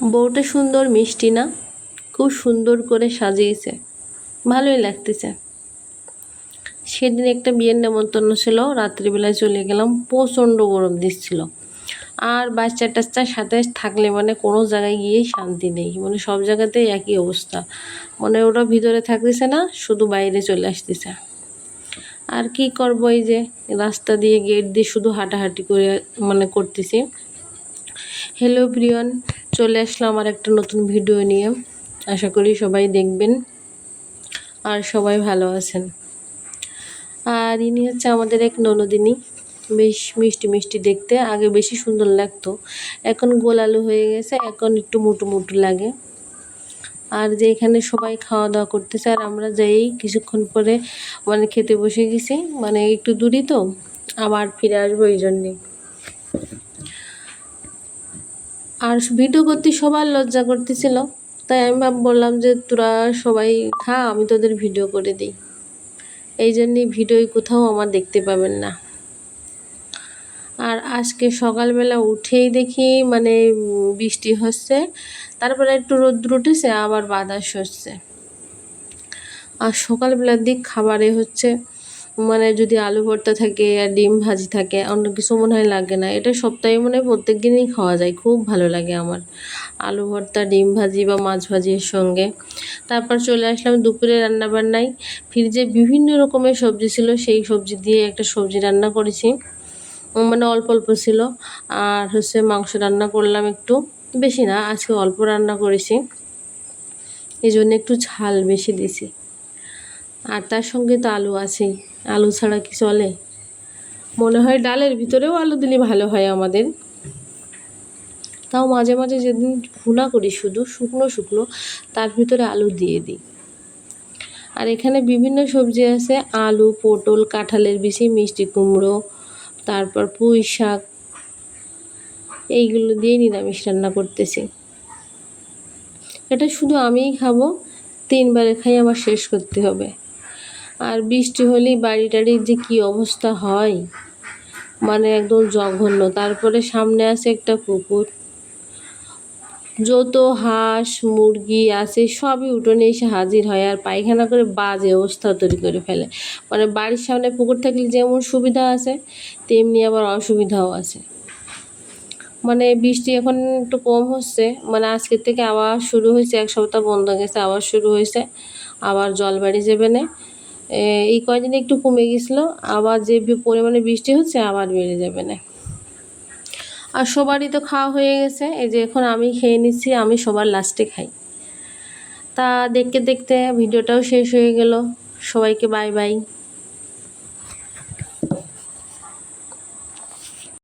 বউটা সুন্দর মিষ্টি না? খুব সুন্দর করে সাজিয়েছে, ভালোই লাগতেছে। সেদিন একটা বিয়ের নেমন্তন্ন ছিল, রাত্রিবেলায় চলে গেলাম, প্রচণ্ড গরম দিচ্ছিল। আর বাচ্চা টাচ্চার সাথে থাকলে মানে কোনো জায়গায় গিয়েই শান্তি নেই, মানে সব জায়গাতেই একই অবস্থা, মানে ওরা ভিতরে থাকতেছে না, শুধু বাইরে চলে আসতেছে। আর কি করব, এই যে রাস্তা দিয়ে গেট দিয়ে শুধু হাঁটাহাঁটি করে মানে করতেছি। হ্যালো প্রিয়ন, চলে আসলাম আমার একটা নতুন ভিডিও নিয়ে। আশা করি সবাই দেখবেন আর সবাই ভালো আছেন। আর ইনি হচ্ছে আমাদের এক ননদিনী, বেশ মিষ্টি মিষ্টি দেখতে, আগে বেশি সুন্দর লাগতো, এখন গোলালু হয়ে গেছে, এখন একটু মোটু মোটু লাগে। আর যে এখানে সবাই খাওয়া দাওয়া করতেছে, আর আমরা যাই কিছুক্ষণ পরে মানে খেতে বসে গেছি, মানে একটু দূরই তো, আবার ফিরে আসবো এই জন্যে। আর ভিডিও করতে সবার লজ্জা করতেছিল, তাই আমি বললাম যে তোরা সবাই খা, আমি তোদের ভিডিও করে দিই। এই জন্যই ভিডিওই কোথাও আমার দেখতে পাবেন না। আর আজকে সকালবেলা উঠেই দেখি মানে বৃষ্টি হচ্ছে, তারপরে একটু রোদ্র উঠেছে, আবার বাতাস হচ্ছে। আর সকালবেলার দিক খাবারে হচ্ছে মানে যদি আলু ভর্তা থাকে আর ডিম ভাজি থাকে, অন্য কিছু মনে হয় লাগে না। এটা সপ্তাহে মনে হয় প্রত্যেক দিনই খাওয়া যায়, খুব ভালো লাগে আমার আলু ভর্তা, ডিম ভাজি বা মাছ ভাজির সঙ্গে। তারপর চলে আসলাম দুপুরে রান্নাবান্নায়। ফ্রিজে বিভিন্ন রকমের সবজি ছিল, সেই সবজি দিয়ে একটা সবজি রান্না করেছি, মানে অল্প অল্প ছিল। আর হচ্ছে মাংস রান্না করলাম একটু, বেশি না, আজকে অল্প রান্না করেছি, এই জন্য একটু ঝাল বেশি দিছি। আর তার সঙ্গে তো আলু আছেই, আলু ছাড়া কি চলে? মনে হয় ডালের ভিতরেও আলু দিলে ভালো হয় আমাদের। তাও মাঝে মাঝে যেদিন ভুনা করি শুধু শুকনো শুকনো, তার ভিতরে আলু দিয়ে দিই। আর এখানে বিভিন্ন সবজি আছে, আলু, পটল, কাঁঠালের বিচি, মিষ্টি কুমড়ো, তারপর পুঁই শাক, এইগুলো দিয়ে নিরামিষ রান্না করতেছি। এটা শুধু আমিই খাবো, 3 বারে খাই, আমার শেষ করতে হবে। আর বৃষ্টি হলেই বাড়ি টাড়ির যে কী অবস্থা হয়, মানে একদম জঘন্য। তারপরে সামনে আছে একটা পুকুর, যত হাঁস মুরগি আছে সবই উঠোনে এসে হাজির হয়, আর পায়খানা করে বাজে অবস্থা তৈরি করে ফেলে। মানে বাড়ির সামনে পুকুর থাকলে যেমন সুবিধা আছে, তেমনি আবার অসুবিধাও আছে। মানে বৃষ্টি এখন একটু কম হচ্ছে, মানে আজকের থেকে আবার শুরু হয়েছে, 1 সপ্তাহ বন্ধ গেছে, আবার শুরু হয়েছে, আবার জল বাড়ি যাবে না। এই কয়দিন একটু কমে গেছিলো, আবার যে পরিমাণে বৃষ্টি হচ্ছে আবার বেড়ে যাবে না। আর সবারই তো খাওয়া হয়ে গেছে, এই যে এখন আমি খেয়ে নিচ্ছি, আমি সবার লাস্টে খাই। তা দেখতে দেখতে ভিডিওটাও শেষ হয়ে গেল। সবাইকে বাই বাই।